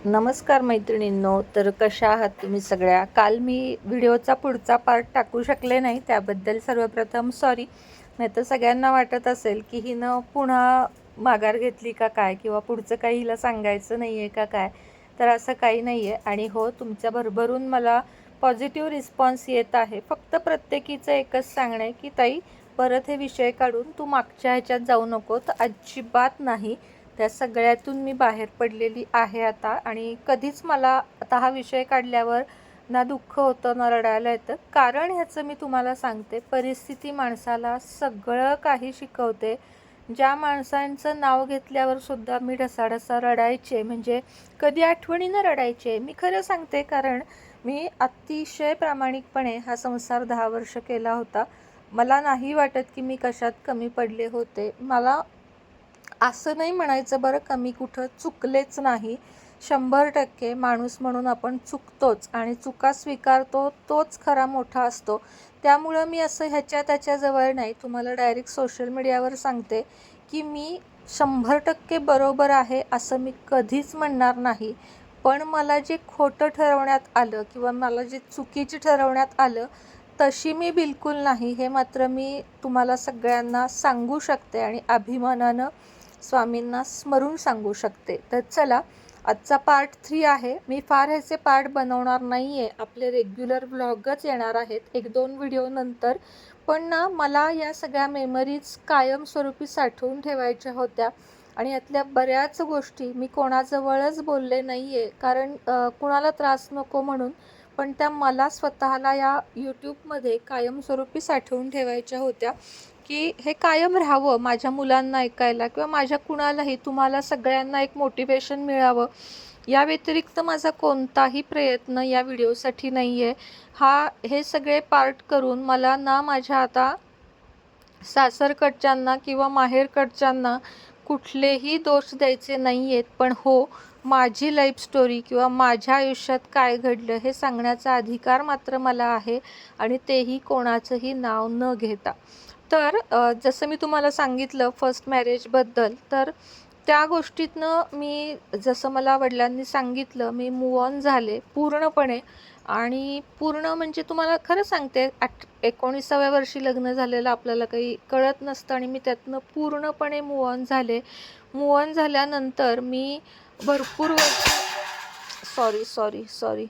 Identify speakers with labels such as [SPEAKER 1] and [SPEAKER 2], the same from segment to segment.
[SPEAKER 1] नमस्कार मैत्रिणींनो. तर कशा आहात तुम्ही सगळ्या? काल मी व्हिडिओचा पुढचा पार्ट टाकू शकले नाही, त्याबद्दल सर्वप्रथम सॉरी. नाही तर सगळ्यांना वाटत असेल की हिनं पुन्हा माघार घेतली का काय, किंवा पुढचं काही हिला सांगायचं नाही आहे का काय. तर असं काही नाही आहे. आणि हो, तुमच्या भरभरून मला पॉझिटिव्ह रिस्पॉन्स येत आहे. फक्त प्रत्येकीचं एकच सांगणं आहे की ताई, परत हे विषय काढून तू मागच्या ह्याच्यात जाऊ नको. तर अजिबात नाही. त्या सगळ्यातून मी बाहेर पडलेली आहे आता. आणि कधीच मला आता हा विषय काढल्यावर ना दुःख होतं ना रडायला येतं. कारण ह्याचं मी तुम्हाला सांगते, परिस्थिती माणसाला सगळं काही शिकवते. ज्या माणसांचं नाव घेतल्यावर सुद्धा मी ढसाढसा रडायचे, म्हणजे कधी आठवणीनं रडायचे, मी खरं सांगते. कारण मी अतिशय प्रामाणिकपणे हा संसार 10 वर्ष केला होता. मला नाही वाटत की मी कशात कमी पडले होते. मला असं नाही म्हणायचं बरं, कमी कुठं चुकलेच नाही. 100% माणूस म्हणून आपण चुकतोच, आणि चुका स्वीकारतो तोच खरा मोठा असतो. त्यामुळं मी असं ह्याच्या त्याच्याजवळ नाही, तुम्हाला डायरेक्ट सोशल मीडियावर सांगते की मी 100% बरोबर आहे असं मी कधीच म्हणणार नाही. पण मला जे खोटं ठरवण्यात आलं किंवा मला जे चुकीचं ठरवण्यात आलं, तशी मी बिलकुल नाही, हे मात्र मी तुम्हाला सगळ्यांना सांगू शकते आणि अभिमानानं स्वामींना स्मरून सांगू शकते. तर चला, आजचा पार्ट 3 आहे. मी फार ह्याचे पार्ट बनवणार नाही आहे, आपले रेग्युलर व्लॉगच येणार आहेत 1-2 व्हिडिओ नंतर. पण ना, मला या सगळ्या मेमरीज कायमस्वरूपी साठवून ठेवायच्या होत्या. आणि यातल्या बऱ्याच गोष्टी मी कोणाजवळच बोलले नाही आहे, कारण कुणाला त्रास नको म्हणून. पण त्या मला स्वतःला या यूट्यूबमध्ये कायमस्वरूपी साठवून ठेवायच्या होत्या, की हे कायम राहावं माझ्या मुलांना ऐकायला, किंवा माझ्या कुणालाही, तुम्हाला सगळ्यांना एक मोटिवेशन मिळावं. या व्यतिरिक्त माझा कोणताही प्रयत्न या व्हिडिओसाठी नाही आहे. हे सगळे पार्ट करून मला ना माझ्या आता सासरकडच्यांना किंवा माहेरकडच्यांना कुठलेही दोष द्यायचे नाही आहेत. पण हो, माझी लाईफ स्टोरी किंवा माझ्या आयुष्यात काय घडलं हे सांगण्याचा अधिकार मात्र मला आहे, आणि तेही कोणाचंही नाव न घेता. तर जसं मी तुम्हाला सांगितलं फर्स्ट मॅरेजबद्दल, तर त्या गोष्टीतनं मी, जसं मला वडिलांनी सांगितलं, मी मूव्ह ऑन झाले पूर्णपणे. आणि पूर्ण म्हणजे तुम्हाला खरं सांगते, 19व्या वर्षी लग्न झालेलं आपल्याला काही कळत नसतं, आणि मी त्यातनं पूर्णपणे मूव्ह ऑन झाले. मूव्ह ऑन झाल्यानंतर मी भरपूर वर्ष, सॉरी सॉरी सॉरी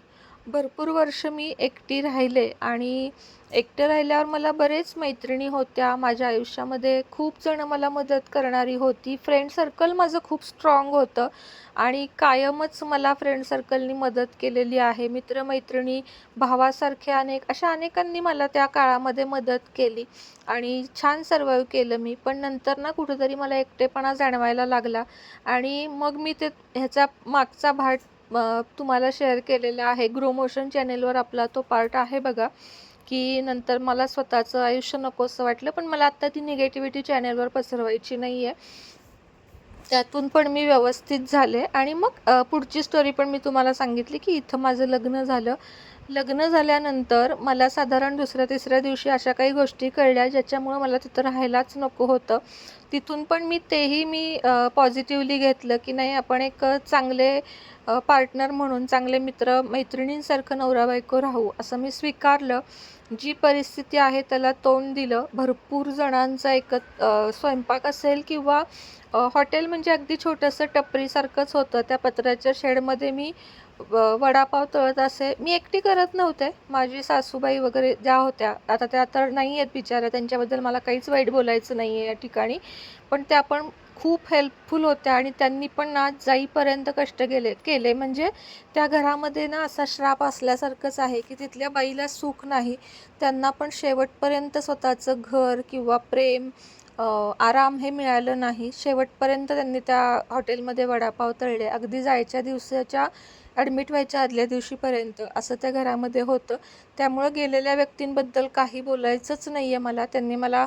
[SPEAKER 1] भरपूर वर्ष मी एकटी राहिले. आणि एकटं राहिल्यावर मला बरेच मैत्रिणी होत्या माझ्या आयुष्यामध्ये, खूप जण मला मदत करणारी होती. फ्रेंड सर्कल माझं खूप स्ट्रॉंग होतं, आणि कायमच मला फ्रेंड सर्कलनी मदत केलेली आहे. मित्रमैत्रिणी, भावासारख्या अशा अनेकांनी मला त्या काळामध्ये मदत केली, आणि छान सर्वाईव्ह केलं मी. पण नंतर ना कुठेतरी मला एकटेपणा जाणवायला लागला. आणि मग मी ह्याचा मागचा भाग तुम्हाला शेअर केलेला आहे. ग्रो मोशन चॅनेलवर आपला तो पार्ट आहे बघा, की नंतर मला स्वतःचं आयुष्य नकोसं वाटलं, पण मला आत्ता ती निगेटिव्हिटी चॅनेलवर पसरवायची नाही आहे. त्यातून पण मी व्यवस्थित झाले. आणि मग पुढची स्टोरी पण मी तुम्हाला सांगितली, की इथं माझं लग्न झालं. लग्न झाल्यानंतर मला साधारण 2ऱ्या-3ऱ्या दिवशी अशा काही गोष्टी कळल्या, ज्याच्यामुळं मला तिथं राहायलाच नको होतं. तिथून पण मी पॉझिटिव्हली घेतलं, की नाही, आपण एक चांगले पार्टनर म्हणून, चांगले मित्र मैत्रिणींसारखं नवरा बायको राहू, असं मी स्वीकारलं. जी परिस्थिती आहे त्याला तोंड दिलं. भरपूर जणांचा स्वयंपाक असेल, किंवा हॉटेल म्हणजे अगदी छोटंसं टपरीसारखंच होतं. त्या पत्र्याच्या शेडमध्ये मी वडापाव तळत असे. मी एकटी करत नव्हते, माझी सासूबाई वगैरे ज्या होत्या, आता त्या तर नाही आहेत बिचाऱ्या, त्यांच्याबद्दल मला काहीच वाईट बोलायचं नाही आहे या ठिकाणी. पण त्या पण खूप हेल्पफुल होत्या, आणि त्यांनी पण ना जाईपर्यंत कष्ट केले. म्हणजे त्या घरामध्ये ना असा श्राप असल्यासारखंच आहे, की तिथल्या बाईला सुख नाही. त्यांना पण शेवटपर्यंत स्वतःचं घर किंवा प्रेम, आराम हे मिळालं नाही. शेवटपर्यंत त्यांनी त्या हॉटेलमध्ये वडापाव तळले, अगदी जायच्या दिवसाच्या, ॲडमिट व्हायच्या आदल्या दिवशीपर्यंत असं त्या घरामध्ये होतं. त्यामुळं गेलेल्या व्यक्तींबद्दल काही बोलायचंच नाही आहे मला. त्यांनी मला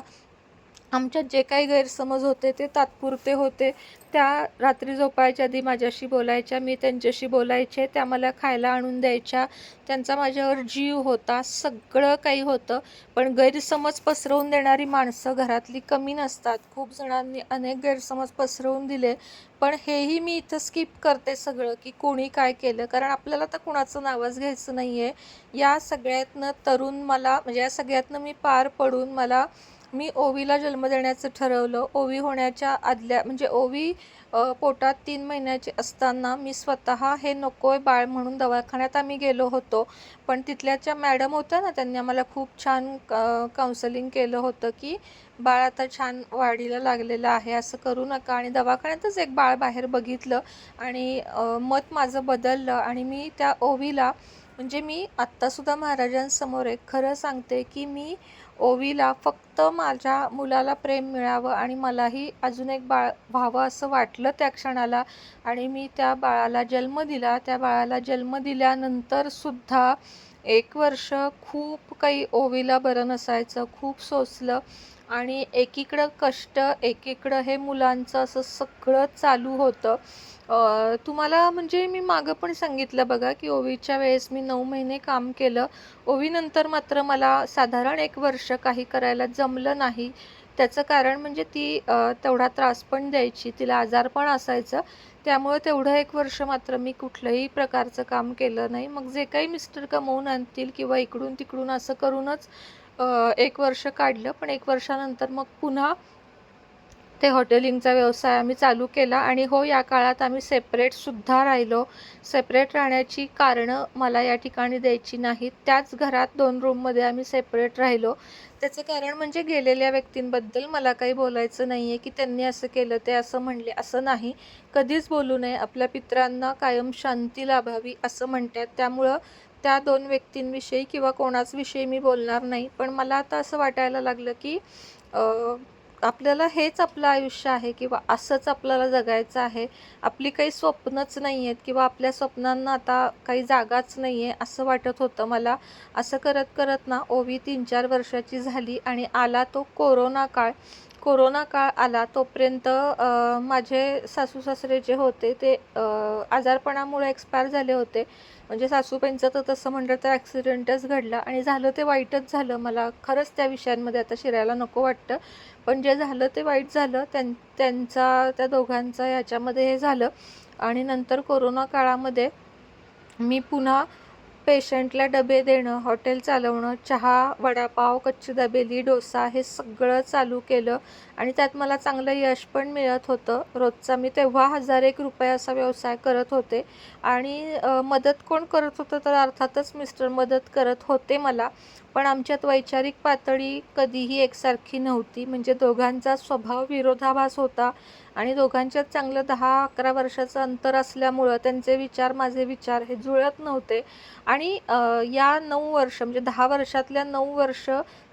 [SPEAKER 1] आमच्यात जे काही गैरसमज होते ते तात्पुरते होते. त्या रात्री झोपायच्या आधी माझ्याशी बोलायच्या, मी त्यांच्याशी बोलायचे, त्या मला खायला आणून द्यायच्या, त्यांचा माझ्यावर जीव होता, सगळं काही होतं. पण गैरसमज पसरवून देणारी माणसं घरातली कमी नसतात. खूप जणांनी अनेक गैरसमज पसरवून दिले, पण हेही मी इथं स्किप करते सगळं, की कोणी काय केलं, कारण आपल्याला तर कुणाचं नावच घ्यायचं नाही आहे. या सगळ्यातनं तरुण मला म्हणजे या सगळ्यातनं मी पार पडून मी ओवीला जन्म देण्याचं ठरवलं. ओवी होण्याच्या आदल्या म्हणजे ओवी पोटात 3 महिन्याची असताना मी स्वतः हे नको आहे बाळ म्हणून दवाखान्यात आम्ही गेलो होतो. पण तिथल्याच्या मॅडम होत्या ना, त्यांनी आम्हाला खूप छान काउन्सलिंग केलं होतं, की बाळ आता छान वाढीला लागलेलं आहे, असं करू नका. आणि दवाखान्यातच एक बाळ बाहेर बघितलं आणि मत माझं बदललं आणि मी त्या ओवीला म्हणजे मी आत्तासुद्धा महाराजांसमोर एक खरं सांगते, की मी ओवीला फक्त माझ्या मुलाला प्रेम मिळावं आणि मलाही अजून एक बाळ व्हावं असं वाटलं त्या क्षणाला आणि मी त्या बाळाला जन्म दिला. त्या बाळाला जन्म दिल्यानंतर सुद्धा 1 वर्ष खूप काही ओवीला बरं नसायचं, खूप सोसलं आणि एकीकडं कष्ट, एकीकडं हे मुलांचं असं सगळं चालू होतं. तुम्हाला म्हणजे मी मागं पण सांगितलं बघा, की ओवीच्या वेळेस मी 9 महिने काम केलं. ओवीनंतर मात्र मला साधारण 1 वर्ष काही करायला जमलं नाही. त्याचं कारण म्हणजे ती तेवढा त्रास पण द्यायची, तिला आजारपण असायचं. त्यामुळे तेवढं 1 वर्ष मात्र मी कुठल्याही प्रकारचं काम केलं नाही. मग जे काही मिस्टर कमवून आणतील किंवा इकडून-तिकडून असं करूनच 1 वर्ष काढलं. पण 1 वर्षानंतर मग पुन्हा ते हॉटेलिंगचा व्यवसाय आम्ही चालू केला आणि हो, या काळात आम्ही सेपरेटसुद्धा राहिलो. सेपरेट राहण्याची कारणं मला या ठिकाणी द्यायची नाहीत. त्याच घरात 2 रूममध्ये आम्ही सेपरेट राहिलो. त्याचं कारण म्हणजे गेलेल्या व्यक्तींबद्दल मला काही बोलायचं नाही आहे, की त्यांनी असं केलं, ते असं म्हणले, असं नाही. कधीच बोलू नये. आपल्या पितरांना कायम शांती लाभावी असं म्हणतात. त्यामुळं त्या 2 व्यक्तींविषयी किंवा कोणाच विषयी मी बोलणार नाही. पण मला आता असं वाटायला लागलं, की आपल्याला हेच आपलं आयुष्य आहे किंवा असंच आपल्याला जगायचं आहे. आपली काही स्वप्नच नाही आहेत किंवा आपल्या स्वप्नांना आता काही जागाच नाही आहे असं वाटत होतं मला. असं करत करत ना ओवी 3-4 वर्षाची झाली आणि आला तो कोरोना काळ. कोरोना काळ आला तोपर्यंत माझे सासू-सासरे जे होते ते आजारपणामुळे एक्सपायर झाले होते. म्हणजे सासूबाईंचं तर तसं म्हटलं तर ॲक्सिडेंटच घडला आणि झालं ते वाईटच झालं. मला खरंच त्या विषयांमध्ये आता शिरायला नको वाटतं. पण जे झालं ते वाईट झालं. त्यांचा त्या दोघांचा ह्याच्यामध्ये हे झालं आणि नंतर कोरोना काळामध्ये मी पुन्हा पेशंटला डबे देणं, हॉटेल चालवणं, चहा, वडापाव, कच्ची दाबेली, डोसा हे सगळं चालू केलं आणि त्यात मला चांगलं यश पण मिळत होतं. रोजचा मी तेव्हा ₹1001 असा व्यवसाय करत होते आणि मदत कोण करत होतं तर अर्थातच मिस्टर मदत करत होते मला. पण आमच्यात वैचारिक पातळी कधीही एकसारखी नव्हती. म्हणजे दोघांचा स्वभाव विरोधाभास होता आणि दोघांच्यात चांगलं 10-11 वर्षाचं अंतर असल्यामुळं त्यांचे विचार, माझे विचार हे जुळत नव्हते आणि या 9 वर्ष म्हणजे 10 वर्षातल्या 9 वर्ष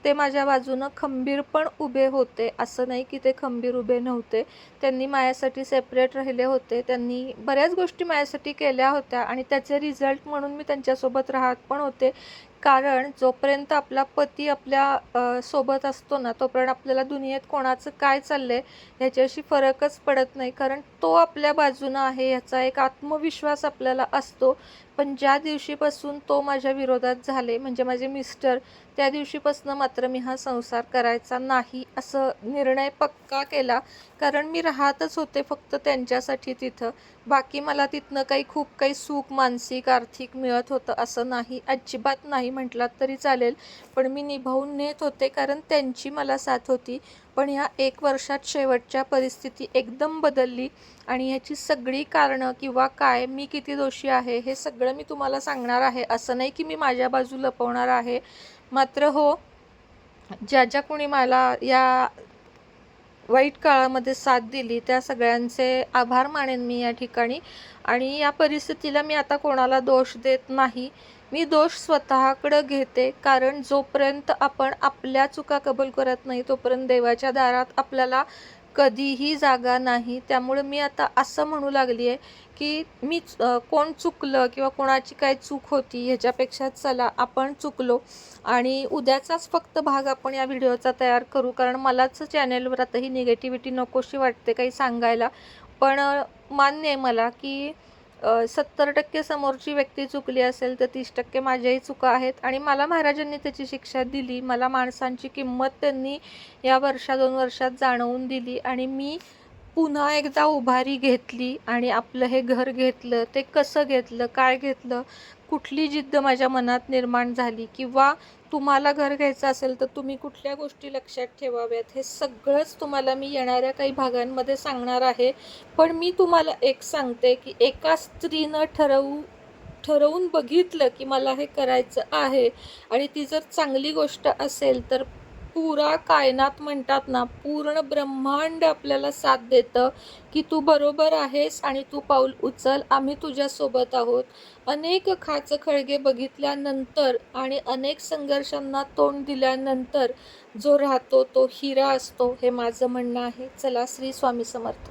[SPEAKER 1] ते माझ्या बाजूनं खंबीर पण उभे होते. असं नाही की ते खंबीर उभे नव्हते. त्यांनी माझ्यासाठी सेपरेट राहिले होते. त्यांनी बऱ्याच गोष्टी माझ्यासाठी केल्या होत्या आणि त्याचे रिझल्ट म्हणून मी त्यांच्यासोबत राहत पण होते. कारण जोपर्यंत आपला पती आपल्या सोबत असतो ना, तोपर्यंत आपल्याला दुनियेत कोणाचं काय चाललंय ह्याच्याशी फरकच पडत नाही. कारण तो आपल्या बाजूनं आहे याचा एक आत्मविश्वास आपल्याला असतो. पण ज्या दिवशीपासून तो माझ्या विरोधात झाले म्हणजे माझे मिस्टर, त्या दिवशीपासून मात्र मी हा संसार करायचा नाही असं निर्णय पक्का केला. कारण मी राहतच होते फक्त त्यांच्यासाठी तिथं. बाकी मला तिथनं खूप काही सुख मानसिक, आर्थिक मिळत होतं असं नाही. अजिबात नाही म्हटलात तरी चालेल. पण मी निभावून नेत होते कारण त्यांची मला साथ होती. पण ह्या 1 वर्षात शेवटच्या परिस्थिती एकदम बदलली आणि ह्याची सगळी कारणं किंवा काय, मी किती दोषी आहे हे सगळं मी तुम्हाला सांगणार आहे. असं नाही की मी माझ्या बाजू लपवणार आहे. मात्र हो, ज्या कोणी मला या वाईट काळामध्ये साथ दिली त्या सगळ्यांचे आभार मानेन मी या ठिकाणी. आणि या परिस्थितीला मी आता कोणाला दोष देत नाही. मी दोष स्वतःकडं घेते. कारण जोपर्यंत आपण आपल्या चुका कबूल करत नाही तोपर्यंत देवाच्या दारात आपल्याला कधीही जागा नाही. त्यामुळे मी आता असं म्हणू लागली आहे, की मी कोण चुकलं किंवा कोणाची काय चूक होती ह्याच्यापेक्षा चला आपण चुकलो आणि उद्याचाच फक्त भाग आपण या व्हिडिओचा तयार करू. कारण मलाच चॅनेलवर आता ही निगेटिव्हिटी नकोशी वाटते काही सांगायला. पण मान्य आहे मला, की 70% समोरची व्यक्ती चुकली असेल तर 30% माझ्याही चुका आहेत आणि मला महाराजांनी त्याची शिक्षा दिली. मला माणसांची किंमत त्यांनी या 2 वर्षात जाणवून दिली आणि मी पुन्हा एकदा उभारी घेतली आणि आपलं हे घर घेतलं. ते कसं घेतलं, काय घेतलं, कुठली जिद्द माझ्या मनात निर्माण झाली किंवा तुम्हाला घर घ्यायचं असेल तर तुम्ही कुठल्या गोष्टी लक्षात ठेवाव्यात, हे सगळंच तुम्हाला मी येणाऱ्या काही भागांमध्ये सांगणार आहे. पण मी तुम्हाला एक सांगते, की एका स्त्रीनं ठरवून बघितलं की मला हे करायचं आहे आणि ती जर चांगली गोष्ट असेल तर पुरा कायनात म्हणतात ना, पूर्ण ब्रह्मांड आपल्याला साथ देतं, की तू बरोबर आहेस आणि तू पाऊल उचल, आम्ही तुझ्यासोबत आहोत. अनेक खाचखळगे बघितल्यानंतर आणि अनेक संघर्षांना तोंड दिल्यानंतर जो राहतो तो हिरा असतो, हे माझं म्हणणं आहे. चला, श्री स्वामी समर्थ.